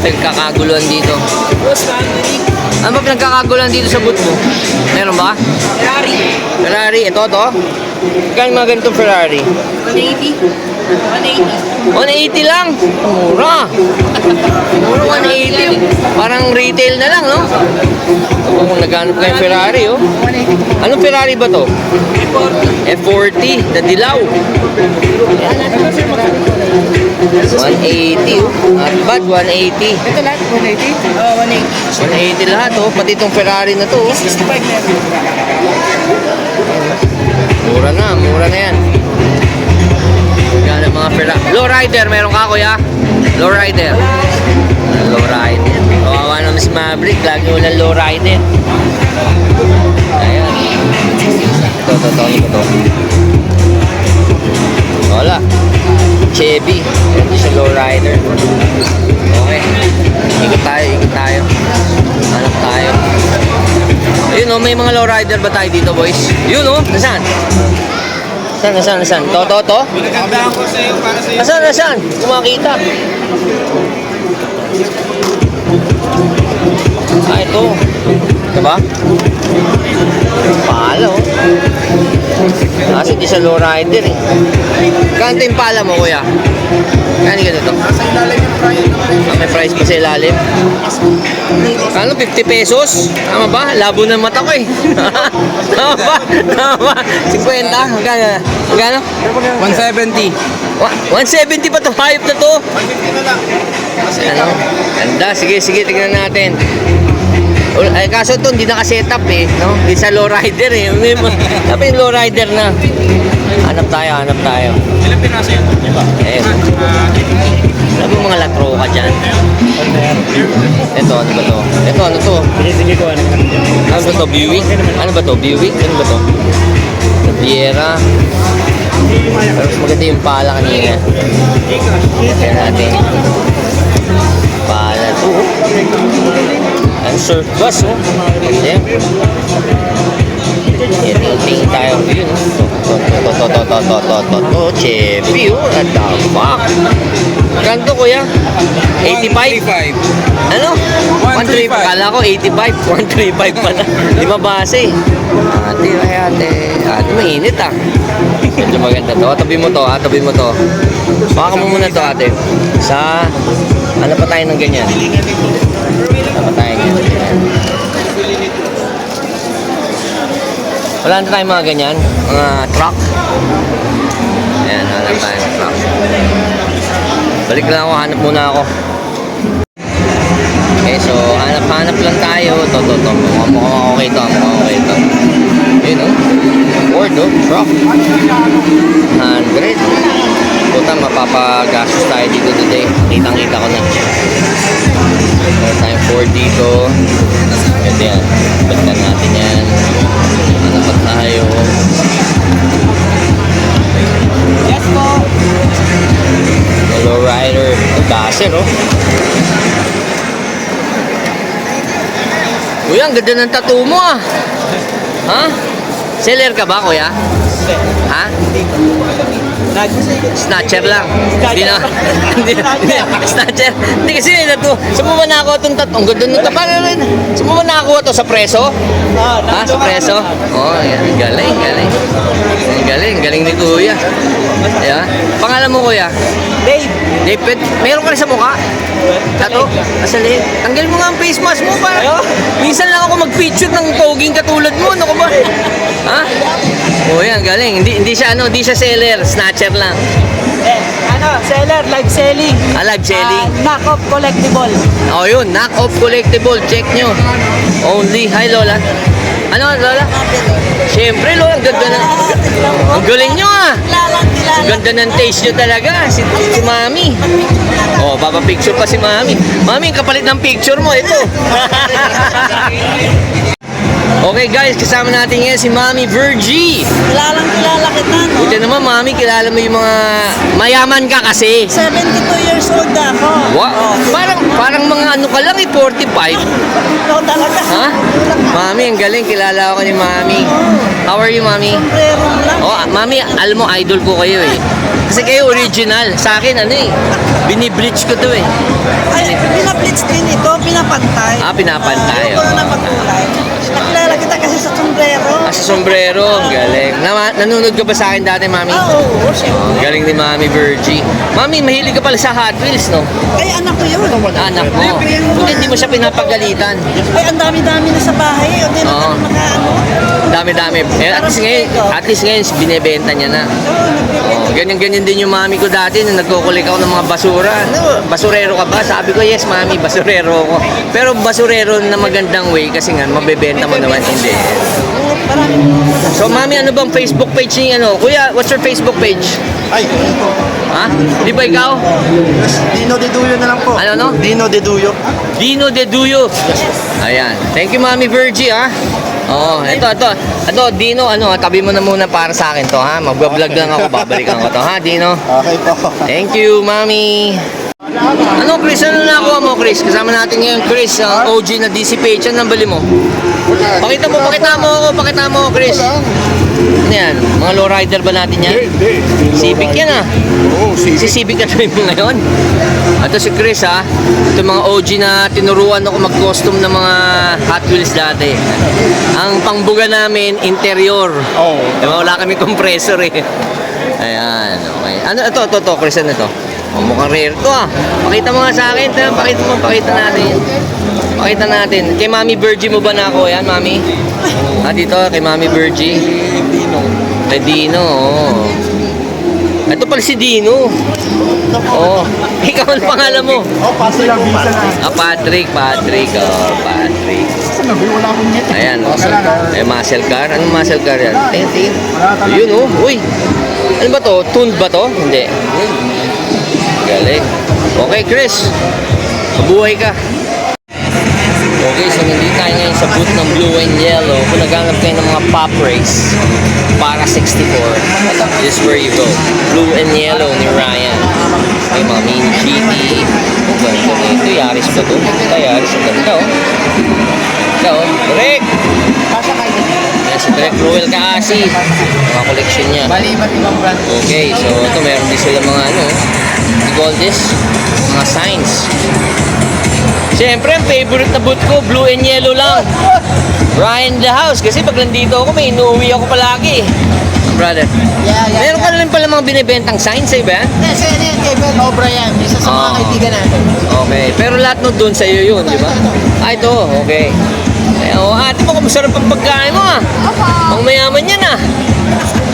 pinagkakaguluhan dito? Ano ba pinagkakaguluhan dito sa boot mo? Meron ba? Ferrari. Ferrari, ito to? Kaya mga ganitong Ferrari? 180. 180 lang? Mura. Mura 180. Parang retail na lang, no? Kung naghanap kayong Ferrari, oh. 180. Anong Ferrari ba to? F40, na dilaw. 180, oh. Not bad, 180. Ito lahat, 180? Oo, 180. 180 lahat, oh. Pati itong Ferrari na to, oh. 65 meron. Mura na yan. Yan ang mga Ferrari. Lowrider, meron ka, kuya? Lowrider. Lowrider. Kawawa naman si Maverick, lagi walang lowrider. Ayan. Ito. Ano ba to? Wala. Chevy. Ito siya lowrider. Okay. Ikot tayo. Hanap tayo. Ayun, oh, may mga lowrider ba tayo dito, boys? Yun, oh. Nasaan? Nasaan? To? Pinagandaan ko sa'yo para sa'yo. Nasaan? Kumakita. Ah, ito. Diba? Pala, oh. Kasi di sa lowrider, eh. Kanto yung pala mo, kuya? Kani ganito? Nasa ilalim yung price naman. May price pa sa ilalim. Ano, 50 pesos? Tama ba? Labo ng mata ko, eh. Tama ba? 50? Magkano? 170. 170 pa to. Hayop na to. 150 na lang. Ano? Ganda. Sige, tignan natin. Ay, kaso ito, hindi naka-setup, eh. No? Hindi sa lowrider, eh. Dapat yung lowrider na. Hanap tayo. Ilang pinaso yun? Eh, alam mo mga latro ka dyan. Ito, ano ba to? Ano to? Sige ko. Ano ba to? Buick? Ano ba to? Viera. Pero mas maganda yung pala kanina. Kaya natin. Pala to. Ang surplus, oh. Ayan. Tingin tayo. Yun, oh. Chevy, oh. What the fuck? Kanto, kuya? 85? Ano? 135. Kala ko 85. 135 pala. Di ba base? Ate, mainit, ah. Medyo maganda to. Tabi mo to. Baka mo muna to, ate. Ano pa tayo ng ganyan? Wala na tayong mga ganyan, mga truck. Ayan, hanap tayo ng truck. Balik lang ako, hanap muna ako. Okay, so hanap lang tayo. Ito. Mukhang okay to. Yun, oh. Ford, oh. Truck. 100. Puta, mapapagastos tayo dito today. Kitang-kita ko na. Meron tayong Ford dito. Ganda yan. Balikan natin yan. Ano pa tayo? Yes po. Lowrider. Gasser, oh. Uy, ang ganda ng tattoo mo, ah. Ha? Seller ka ba, kuya? Ha? Snatcher lang. Hindi. Snatcher. Hindi kasi saan mo ba nakakuha itong tattoo? Ang ganda ng tattoo. Saan mo ba nakakuha ito? Sa preso? Ha? Sa preso? Oh, yan. Galing ni kuya. Ayan. Pangalan mo, kuya? Dave, meron ka rin sa mukha? Tato? Asa liit? Tanggalin mo nga ang face mask mo pa. Minsan lang ako mag-feature ng poging katulad mo. Ano ka ba? Ha? Oh, yan, galing. Hindi siya seller, snatcher lang. Seller, live selling. Live selling. Knock-off collectible. Oh, yun, knock-off collectible. Check nyo. Only. Hi, Lola. Ano, Lola? Siyempre, Lola, ang galing nyo, ah. Ang ganda ng taste nyo talaga. Si Mami. Oh, papapicture pa si Mami. Mami, kapalit ng picture mo. Ito. Okay guys, kasama natin ngayon si Mami Virgie. Kilala kita, no? Buti naman, Mami, kilala mo yung mga mayaman ka kasi. 72 years old na ako. Wow. Parang mga ano ka lang, 45. Ikaw talaga. Ha? Mami, ang galing. Kilala ako ni Mami. How are you, Mami? Sombrero lang. Oh, Mami, alam mo, idol ko kayo eh. Kasi kayo original. Sa akin, ano eh. Binibleach ko to eh. Ay, pinablitz din ito, pinapantay. Ah, pinapantay, Ayoko oh. na magkulay. Nakilala kita kasi sa sombrero. Ah, sa sombrero. Ang galing. Nanonood ka ba sa akin dati, Mami? Oo, Ang syempre. galing ni Mami Virgie. Mami, mahilig ka pala sa Hot Wheels, no? Ay, anak ko yun. Anak mo. Buti hindi mo siya pinapagalitan. Ay, ang dami-dami na sa bahay. Hindi na Oo. kami makaano. Dami-dami. Eh, at least ngayon, binebenta niya na. Oh, ganyan-ganyan din yung mami ko dati nung nagkukulik ako ng mga basura. Ano, basurero ka ba? Sabi ko, yes, mami, basurero ako. Pero basurero na magandang way kasi nga, mabebenta mo naman. Hindi. So, mami, ano bang Facebook page niya? Ano? Kuya, what's your Facebook page? Ay, Ha? Di ba ikaw? Dino de Duyo na lang po. Ano, no? Dino de Duyo. Dino de Duyo. Ayan. Thank you, Mami Virgie, ha? Oo, ito, Dino, tabi mo na muna para sa akin to, ha? Mag-vlog lang ako, babalikan ko to, ha, Dino? Okay po. Thank you, Mami. Ano, Chris? Ano nakuha mo, Chris? Kasama natin ngayon, Chris, ang OG na DC page. Ano nabili mo? Pakita mo ako, Chris. Ano yan? Mga lowrider ba natin yan? Hindi. Civic yan, ah. Oo, Si Civic na tuloy mo ngayon. Ito si Chris, ha. Ito mga OG na tinuruan ako mag-custom ng mga Hot Wheels dati. Ang pangbuga namin, interior. Oo. Diba, wala kami compressor eh. Ayan, okay. Ano ito, Chris, ano ito? Oh, mukhang rare to, ah. Pakita mo nga sa akin. Pakita natin. Pakita natin. Kay Mami Virgie mo ba na ako yan, Mami? Ah, dito, kay Mami Virgie. Kay Dino, oo. Ito pala si Dino. Oo. Ikaw ang pangalan mo? Oh, pati lang visa na. Ah, Patrick. Oh, Patrick. Wala akong net. Ayan, oh. Muscle car. Anong muscle car yan? Tingin. Wala talaga. Yun, oh. Uy. Ano ba to? Tuned ba to? Hindi. Galing. Okay, Chris. Mabuhay ka. Okay, so hindi tayo ngayon sa booth ng Blue and Yellow. Kung naghanap kayo ng mga pop race para 64, this is where you go. Blue and Yellow ni Ryan. May mga mini GT. Ang ganda na ito. Yaris ba ito? Ito, Yaris. Ang ganda, oh. Ito, oh. Direk! Yan si Direk Ruel Kaasi. Mga collection niya. Bali, iba't ibang brand. Okay, so ito meron din sila mga ano, you call this? Mga signs. Siyempre, ang favorite na boot ko, blue and yellow lang. Ryan the house. Kasi pag nandito ako, may inuwi ako palagi. Brother. Yeah. Meron ka na rin pala mga binibentang signs, eh ba? Yes, yan, kay Ben O'Brien. Isa sa mga Oo. kaibigan natin. Okay. Pero lahat nun doon sa'yo yun, di ba? Ah, ito. Okay. Eh, oh, ate mo, kumasarap ang pagkain mo, ah. Ang mayaman yan, ah.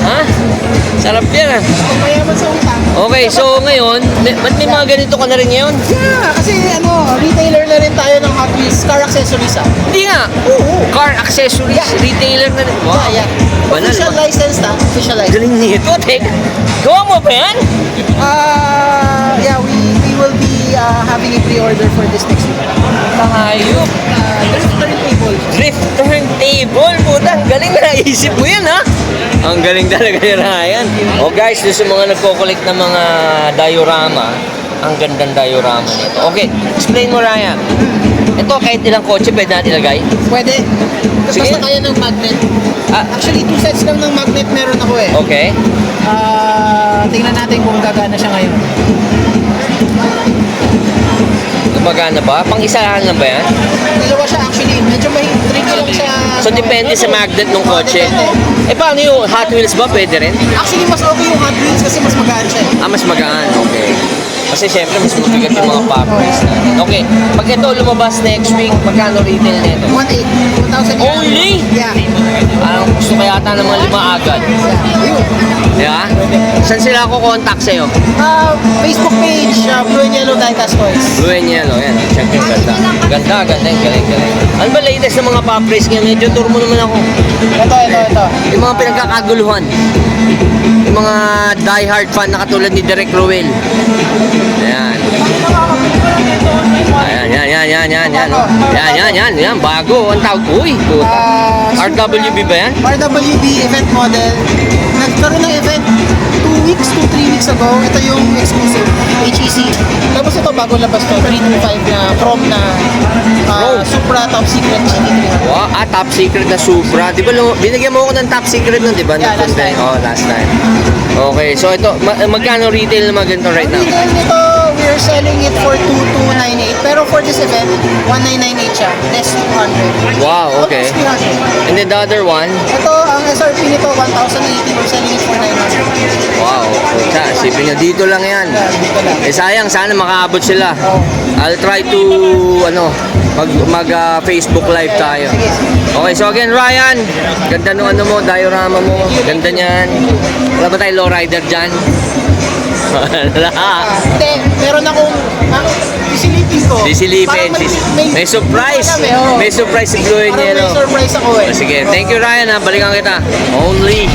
Ha? Sarap yan, ah. Mayaman sa utang. Okay, so ngayon, ba't may mga ganito ka na rin ngayon? Yeah, kasi retailer na rin tayo ng Hot Wheels car accessories Hindi nga. Car accessories, retailer na rin. Wow. Yeah. Banal, Official ba? license official license. Galing nito. Teka, gawa mo ba yan? Yeah, we will be having a pre-order for this next week. Kahayop. Drift turntable. Drift turntable. Puta, ang galing na naisip mo yan, ha? Ang galing talaga ni Ryan. Oh guys, doon sa mga nagko-collect ng mga diorama, ang gandang diorama nito. Okay, explain mo, Ryan. Ito, kahit ilang kotse pwede natin ilagay. Pwede. Sige. Basta kaya ng magnet. Ah, Actually, 2 sets lang ng magnet meron ako eh. okay. Tingnan natin kung gagana siya ngayon. Gumagana ba? Pang-isahan lang ba yan? Dalawa siya actually. Medyo tricky lang siya. So, depende sa magnet ng kotse. Depende. Eh, paano yung Hot Wheels ba? Pwede rin? Actually, mas okay yung Hot Wheels kasi mas magaan siya eh. Ah, mas magaan. Okay. Kasi syempre, mas mabigat yung mga pop race natin. Okay. Pag ito lumabas next week, magkano retail nito? 1,800. Only? Yeah. Parang gusto kaya ata ng mga lima agad. Yun. Di ba? Saan sila ako contact sa'yo? Facebook page, Blue and Yellow Diecast Toys. Blue and Yellow. Yan. Check yung ganda. Ganda. Galing. Ano ba latest na mga pop race ngayon? Medyo tour mo naman ako. Ito. Yung mga pinagkakaguluhan. Yung mga die-hard fan na katulad ni Direk Ruel. Ayan. Yan. Bago. Ang tawag. Uy. Puta. RWB ba yan? RWB event model. Nagkaroon ng event 2 weeks to 3 weeks ago. Ito yung exclusive HEC. Tapos ito bago labas to, 325 na chrome na na top secret GT300. Wow, top secret na Supra. Di ba, binigyan mo ako ng top secret nun, di ba? Yeah, last time. Oh, last time. Okay, so ito, magkano retail na ganito right now? Retail nito, we're selling it for 2298. Pero for this event, 1998 siya. Less 200. Wow, okay. Almost 300. And then the other one, Ito, ang SRP nito, 1,080. We're selling it for 900. wow. Sa, sipin nyo, dito lang yan. Yeah, dito lang. Eh sayang, sana makaabot sila. Oh. I'll try to, Facebook live tayo. Sige, sige. Okay, so again, Ryan, ganda nung mo, diorama mo. Ganda niyan. Wala ba tayo lowrider dyan? Wala. Hindi, meron akong, sisilipin ko. Sisilipin. Parang May surprise. alam eh, oo. May surprise si Blue Parang Yellow. may surprise ako eh. Sige, thank you Ryan ha. Balikan kita. Only